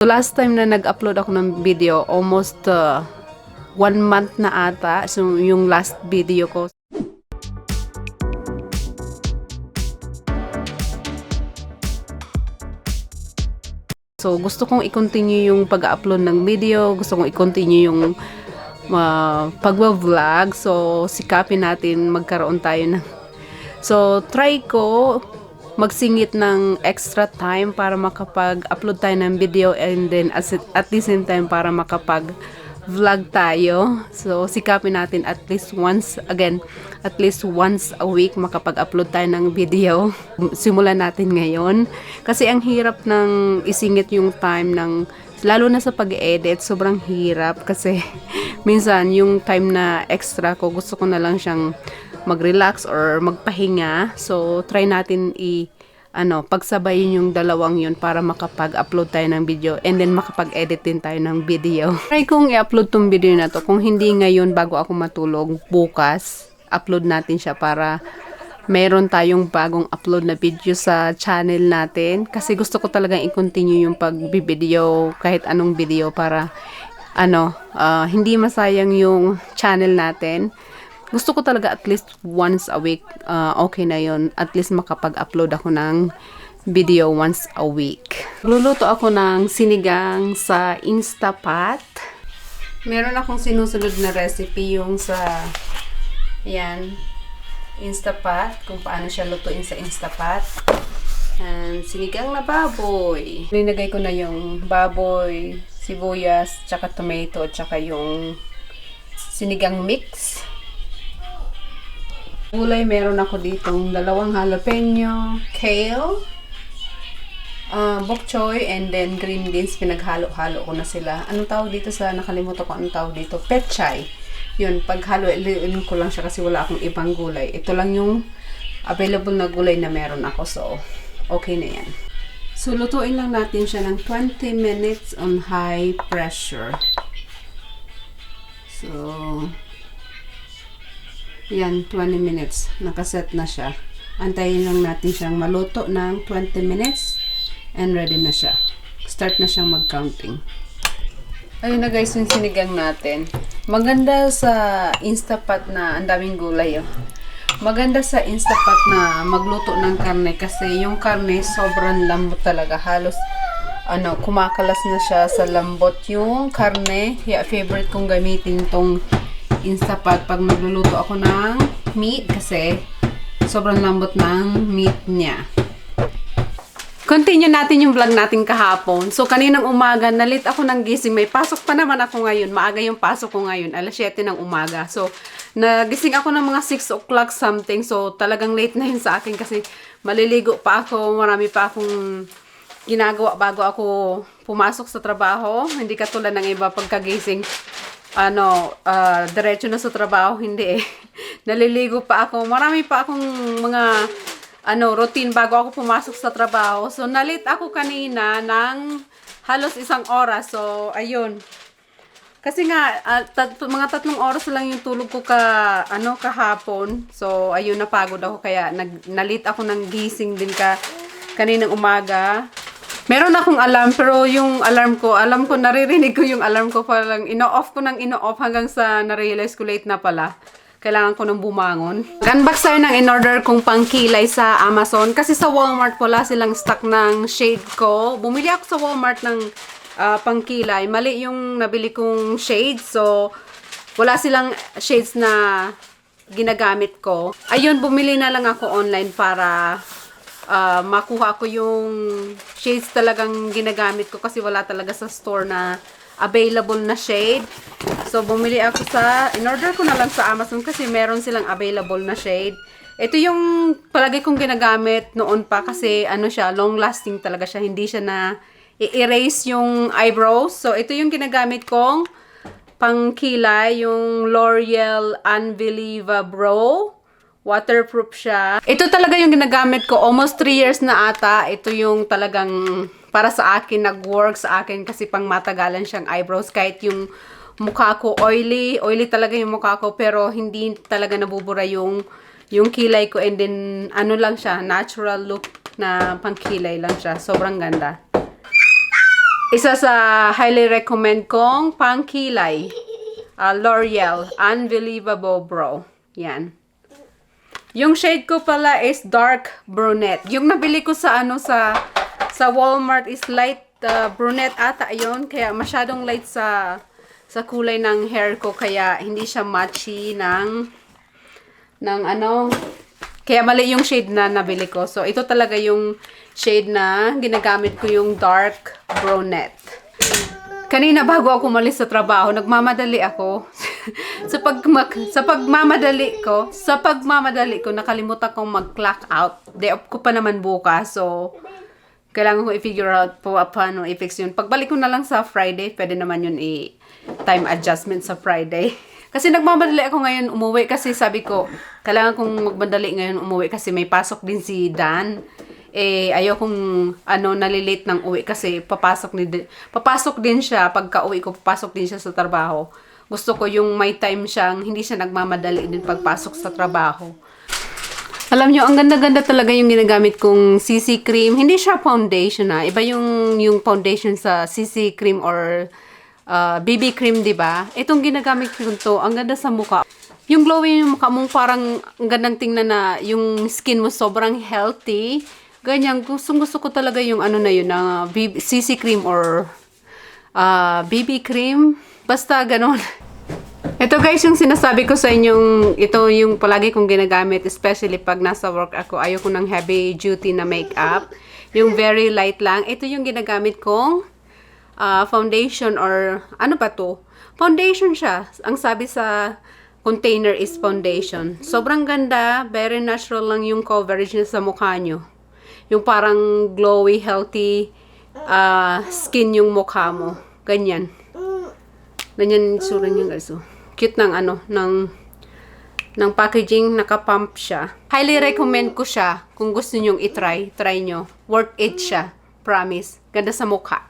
So last time na nag-upload ako ng video, almost 1 month na ata. So yung last video ko. So gusto kong i-continue yung pag-upload ng video. Gusto kong i-continue yung pag-vlog. So sikapin natin magkaroon tayo ng... So try ko magsingit ng extra time para makapag-upload tayo ng video, and then at the same time para makapag-vlog tayo. So sikapin natin at least once a week makapag-upload tayo ng video. Simulan natin ngayon kasi ang hirap ng isingit yung time ng, lalo na sa pag-edit, sobrang hirap kasi minsan yung time na extra ko gusto ko na lang siyang mag-relax or magpahinga. So try natin pagsabayin yung dalawang yun para makapag-upload tayo ng video, and then makapag-edit din tayo ng video. Try kong i-upload tong video na to. Kung hindi ngayon bago ako matulog, bukas upload natin siya para meron tayong bagong upload na video sa channel natin. Kasi gusto ko talagang i-continue yung pag-video, kahit anong video, para hindi masayang yung channel natin. Gusto ko talaga at least once a week, okay na yun. At least makapag-upload ako ng video once a week. Luluto ako ng sinigang sa Instapot. Meron akong sinusunod na recipe yung sa, Instapot. Kung paano siya lutuin sa Instapot. And sinigang na baboy. Linagay ko na yung baboy, sibuyas, tsaka tomato, tsaka yung sinigang mix. Gulay, meron ako ditong 2 jalapeno, kale, bok choy, and then green beans. Pinaghalo-halo ko na sila. Anong tawag dito nakalimutan ko anong tawag dito? Pechay. Yun, paghalo-in ko lang siya kasi wala akong ibang gulay. Ito lang yung available na gulay na meron ako. So, okay na yan. So, lutuin lang natin siya ng 20 minutes on high pressure. So, yan, 20 minutes. Nakaset na siya. Antayin lang natin siyang maluto ng 20 minutes and ready na siya. Start na siyang mag-counting. Ayun na guys, yung sinigang natin. Maganda sa Instapot na ang daming gulay. Maganda sa Instapot na magluto ng karne kasi yung karne sobrang lambot talaga. Halos kumakalas na siya sa lambot yung karne. Kaya favorite kong gamitin tong Instapot pag magluluto ako ng meat kasi sobrang lambot ng meat niya. Continue natin yung vlog natin kahapon. So kaninang umaga, nalit ako ng gising. May pasok pa naman ako ngayon. Maaga yung pasok ko ngayon. 7:00 ng umaga. So nagising ako ng mga 6 o'clock something. So talagang late na yun sa akin kasi maliligo pa ako. Marami pa akong ginagawa bago ako pumasok sa trabaho. Hindi katulad ng iba pagkagising. Diretso na sa trabaho, hindi eh. Naliligo pa ako. Marami pa akong mga routine bago ako pumasok sa trabaho. So nalit ako kanina ng halos 1 oras. So ayun. Kasi nga mga 3 oras lang yung tulog ko kahapon. So ayun, napagod ako kaya nalit ako ng gising din kaninang umaga. Meron akong alarm, pero yung alarm ko, naririnig ko yung alarm ko, palang ino-off ko hanggang sa na-realize ko late na pala. Kailangan ko nang bumangon. Unbox tayo ng in-order kong pangkilay sa Amazon. Kasi sa Walmart wala silang stock ng shade ko. Bumili ako sa Walmart ng pangkilay. Mali yung nabili kong shade. So, wala silang shades na ginagamit ko. Ayun, bumili na lang ako online para makuha ko yung shades talagang ginagamit ko kasi wala talaga sa store na available na shade. So, bumili ako in-order ko na lang sa Amazon kasi meron silang available na shade. Ito yung palagi kong ginagamit noon pa kasi siya, long lasting talaga siya. Hindi siya na i-erase yung eyebrows. So, ito yung ginagamit kong pangkilay, yung L'Oreal Unbelieva Brow. Waterproof siya. Ito talaga yung ginagamit ko. Almost 3 years na ata. Ito yung talagang para sa akin, nag-work sa akin kasi pang matagalan siyang eyebrows. Kahit yung mukha ko oily talaga yung mukha ko, pero hindi talaga nabubura yung kilay ko, and then lang siya, natural look na pangkilay lang siya. Sobrang ganda. Isa sa highly recommend kong pangkilay. L'Oreal Unbelievable Brow. Yan. Yung shade ko pala is dark brunette. Yung nabili ko sa Walmart is light brunette ata yon, kaya masyadong light sa kulay ng hair ko, kaya hindi siya matchy ng kaya mali yung shade na nabili ko. So ito talaga yung shade na ginagamit ko, yung dark brunette. Kanina bago ako umalis sa trabaho, nagmamadali ako. sa pagmamadali ko, nakalimutan kong mag-clock out. Day off ko pa naman bukas. So, kailangan ko i-figure out paano i-fix yun. Pagbalik ko na lang sa Friday, pwede naman yun time adjustment sa Friday. Kasi nagmamadali ako ngayon umuwi kasi sabi ko, kailangan kong magmadali ngayon umuwi kasi may pasok din si Dan. Ayokong nalilate ng uwi kasi papasok din siya. Pagka uwi ko, papasok din siya sa trabaho. Gusto ko yung may time siyang hindi siya nagmamadali din pagpasok sa trabaho. Alam nyo, ang ganda-ganda talaga yung ginagamit kong CC cream. Hindi siya foundation iba yung foundation sa CC cream or BB cream, di ba? Itong ginagamit ko to, ang ganda sa mukha. Yung glowing yung mukha mong parang ang gandang tingnan na yung skin mo sobrang healthy. Ganyan, gusto ko talaga yung na yun, na CC cream or BB cream. Basta ganon. Ito guys, yung sinasabi ko sa inyong, ito yung palagi kong ginagamit, especially pag nasa work ako. Ayoko ng heavy duty na makeup. Yung very light lang. Ito yung ginagamit kong foundation or ano ba to? Foundation siya. Ang sabi sa container is foundation. Sobrang ganda. Very natural lang yung coverage niya sa mukha nyo. Yung parang glowy, healthy skin yung mukha mo. Ganyan. Ganyan yung sura niya guys. Cute ng ng packaging, naka-pump siya. Highly recommend ko siya kung gusto niyo i-try. Try nyo. Worth it siya. Promise. Ganda sa mukha.